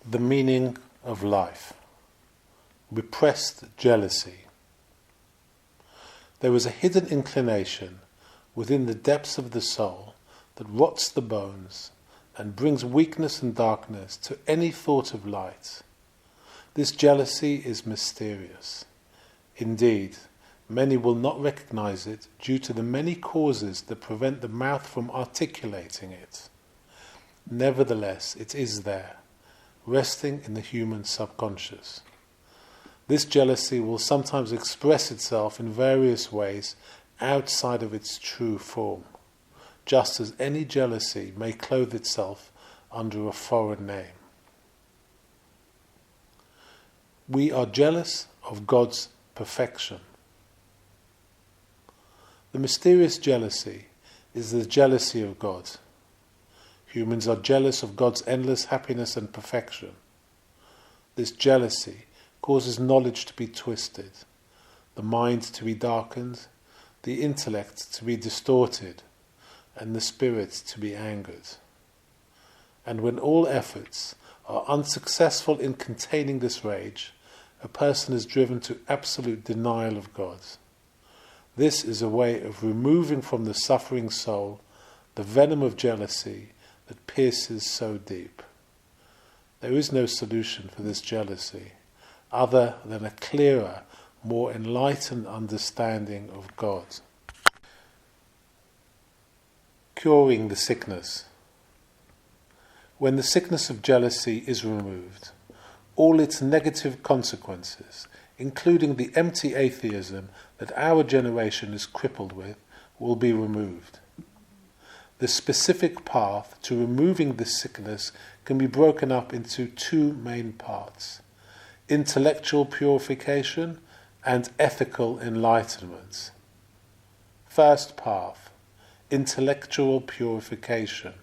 The meaning of life. Repressed jealousy. There is a hidden inclination within the depths of the soul that rots the bones and brings weakness and darkness to any thought of light. This jealousy is mysterious. Indeed, many will not recognize it due to the many causes that prevent the mouth from articulating it. Nevertheless, it is there, resting in the human subconscious. This jealousy will sometimes express itself in various ways outside of its true form, just as any jealousy may clothe itself under a foreign name. We are jealous of God's perfection. The mysterious jealousy is the jealousy of God. Humans are jealous of God's endless happiness and perfection. This jealousy causes knowledge to be twisted, the mind to be darkened, the intellect to be distorted, and the spirit to be angered. And when all efforts are unsuccessful in containing this rage, a person is driven to absolute denial of God. This is a way of removing from the suffering soul the venom of jealousy that pierces so deep. There is no solution for this jealousy other than a clearer, more enlightened understanding of God. Curing the sickness. When the sickness of jealousy is removed, all its negative consequences, including the empty atheism that our generation is crippled with, will be removed. The specific path to removing this sickness can be broken up into two main parts: intellectual purification and ethical enlightenment. First path, intellectual purification.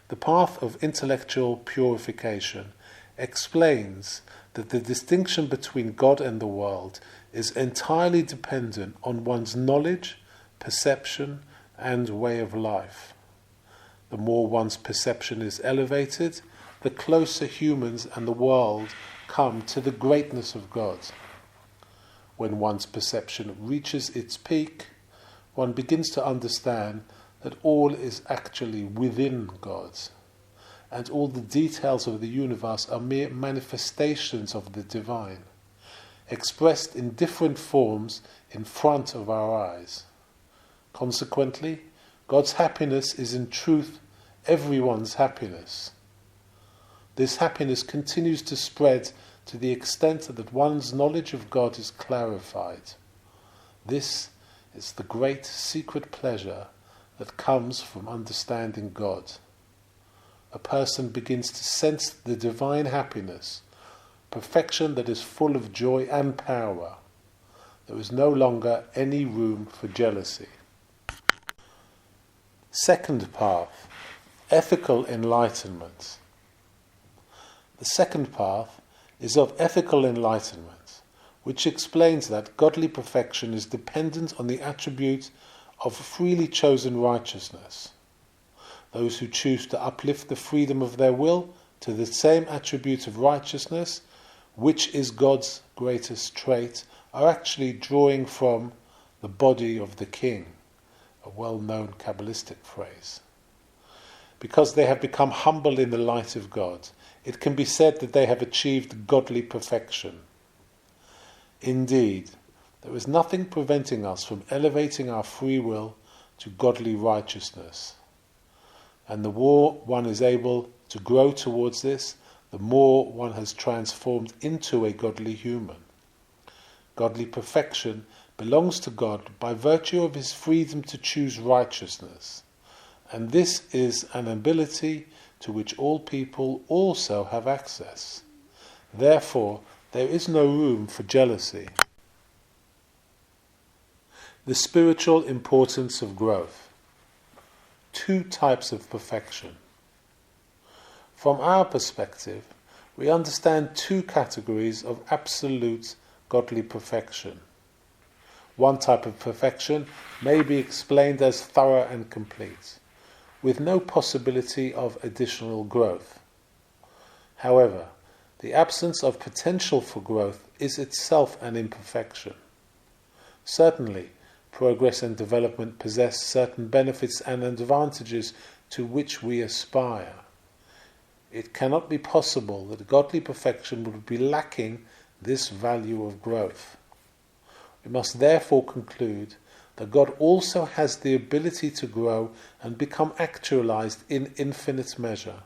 The path of intellectual purification explains that the distinction between God and the world is entirely dependent on one's knowledge, perception, and way of life. The more one's perception is elevated, the closer humans and the world come to the greatness of God. When one's perception reaches its peak, one begins to understand that all is actually within God, and all the details of the universe are mere manifestations of the divine, expressed in different forms in front of our eyes. Consequently, God's happiness is in truth everyone's happiness. This happiness continues to spread to the extent that one's knowledge of God is clarified. This is the great secret pleasure that comes from understanding God. A person begins to sense the divine happiness, perfection that is full of joy and power. There is no longer any room for jealousy. Second path, ethical enlightenment. The second path is of ethical enlightenment, which explains that godly perfection is dependent on the attribute of freely chosen righteousness. Those who choose to uplift the freedom of their will to the same attribute of righteousness, which is God's greatest trait, are actually drawing from the body of the king, a well-known Kabbalistic phrase. Because they have become humble in the light of God, it can be said that they have achieved godly perfection. Indeed, there is nothing preventing us from elevating our free will to godly righteousness. And the more one is able to grow towards this, the more one has transformed into a godly human. Godly perfection belongs to God by virtue of his freedom to choose righteousness, and this is an ability to which all people also have access. Therefore, there is no room for jealousy. The spiritual importance of growth. Two types of perfection. From our perspective, we understand two categories of absolute godly perfection. One type of perfection may be explained as thorough and complete, with no possibility of additional growth. However, the absence of potential for growth is itself an imperfection. Certainly, progress and development possess certain benefits and advantages to which we aspire. It cannot be possible that godly perfection would be lacking this value of growth. We must therefore conclude that God also has the ability to grow and become actualized in infinite measure.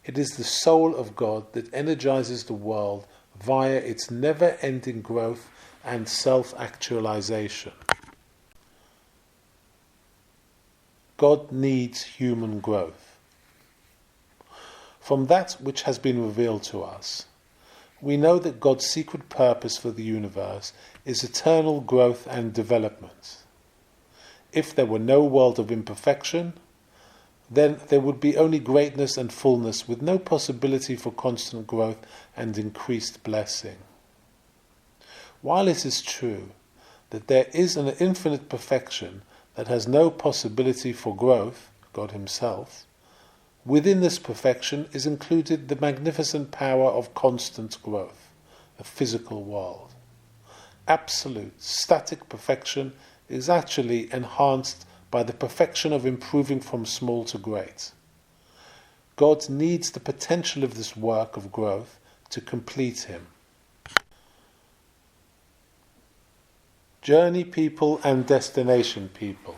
It is the soul of God that energizes the world via its never-ending growth and self-actualization. God needs human growth. From that which has been revealed to us, we know that God's secret purpose for the universe is eternal growth and development. If there were no world of imperfection, then there would be only greatness and fullness with no possibility for constant growth and increased blessing. While it is true that there is an infinite perfection that has no possibility for growth, God Himself, within this perfection is included the magnificent power of constant growth, the physical world. Absolute, static perfection is actually enhanced by the perfection of improving from small to great. God needs the potential of this work of growth to complete Him. Journey people and destination people.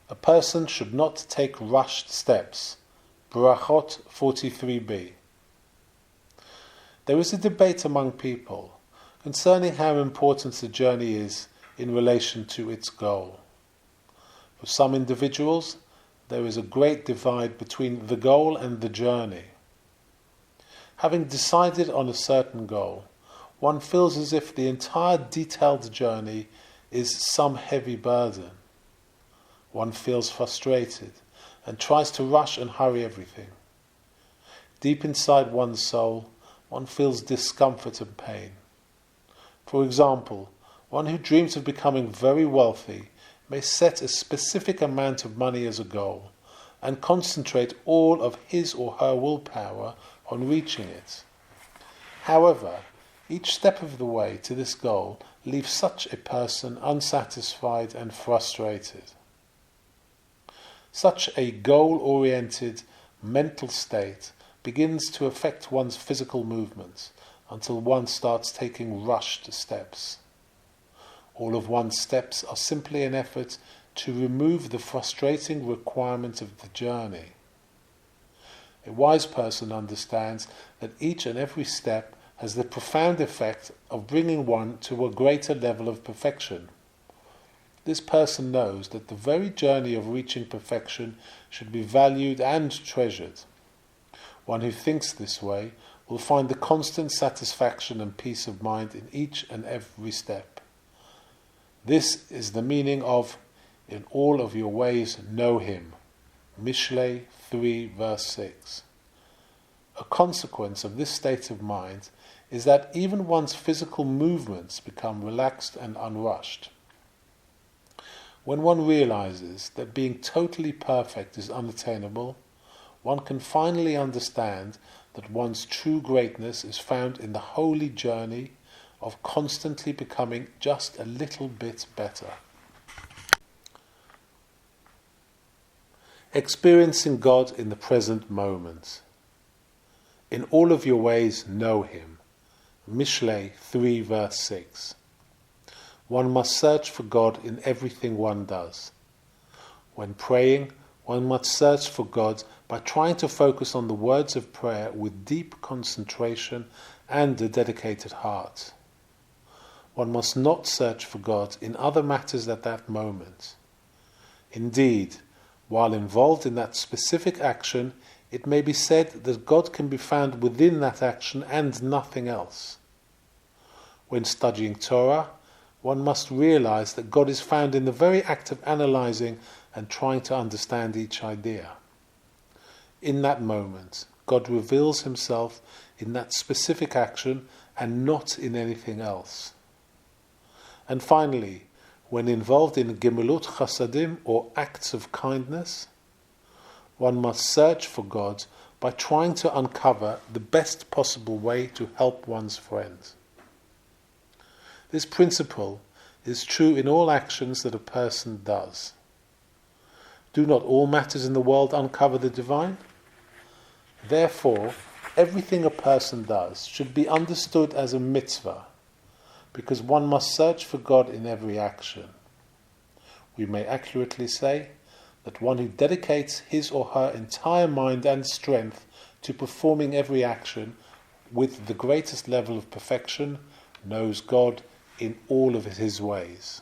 A person should not take rushed steps. Brachot 43b. There is a debate among people concerning how important the journey is in relation to its goal. For some individuals, there is a great divide between the goal and the journey. Having decided on a certain goal, one feels as if the entire detailed journey is some heavy burden. One feels frustrated and tries to rush and hurry everything. Deep inside one's soul, one feels discomfort and pain. For example, one who dreams of becoming very wealthy may set a specific amount of money as a goal and concentrate all of his or her willpower on reaching it. However, each step of the way to this goal leaves such a person unsatisfied and frustrated. Such a goal-oriented mental state begins to affect one's physical movements until one starts taking rushed steps. All of one's steps are simply an effort to remove the frustrating requirement of the journey. A wise person understands that each and every step has the profound effect of bringing one to a greater level of perfection. This person knows that the very journey of reaching perfection should be valued and treasured. One who thinks this way will find the constant satisfaction and peace of mind in each and every step. This is the meaning of, in all of your ways know Him. Mishlei 3 verse 6. A consequence of this state of mind is that even one's physical movements become relaxed and unrushed. When one realizes that being totally perfect is unattainable, one can finally understand that one's true greatness is found in the holy journey of constantly becoming just a little bit better. Experiencing God in the present moment. In all of your ways know Him. Mishlei 3 verse 6. One must search for God in everything one does. When praying, one must search for God by trying to focus on the words of prayer with deep concentration and a dedicated heart. One must not search for God in other matters at that moment. Indeed, while involved in that specific action, it may be said that God can be found within that action and nothing else. When studying Torah, one must realize that God is found in the very act of analyzing and trying to understand each idea. In that moment, God reveals Himself in that specific action and not in anything else. And finally, when involved in Gemilut Chasadim or acts of kindness, one must search for God by trying to uncover the best possible way to help one's friends. This principle is true in all actions that a person does. Do not all matters in the world uncover the divine? Therefore, everything a person does should be understood as a mitzvah, because one must search for God in every action. We may accurately say that one who dedicates his or her entire mind and strength to performing every action with the greatest level of perfection knows God in all of his ways.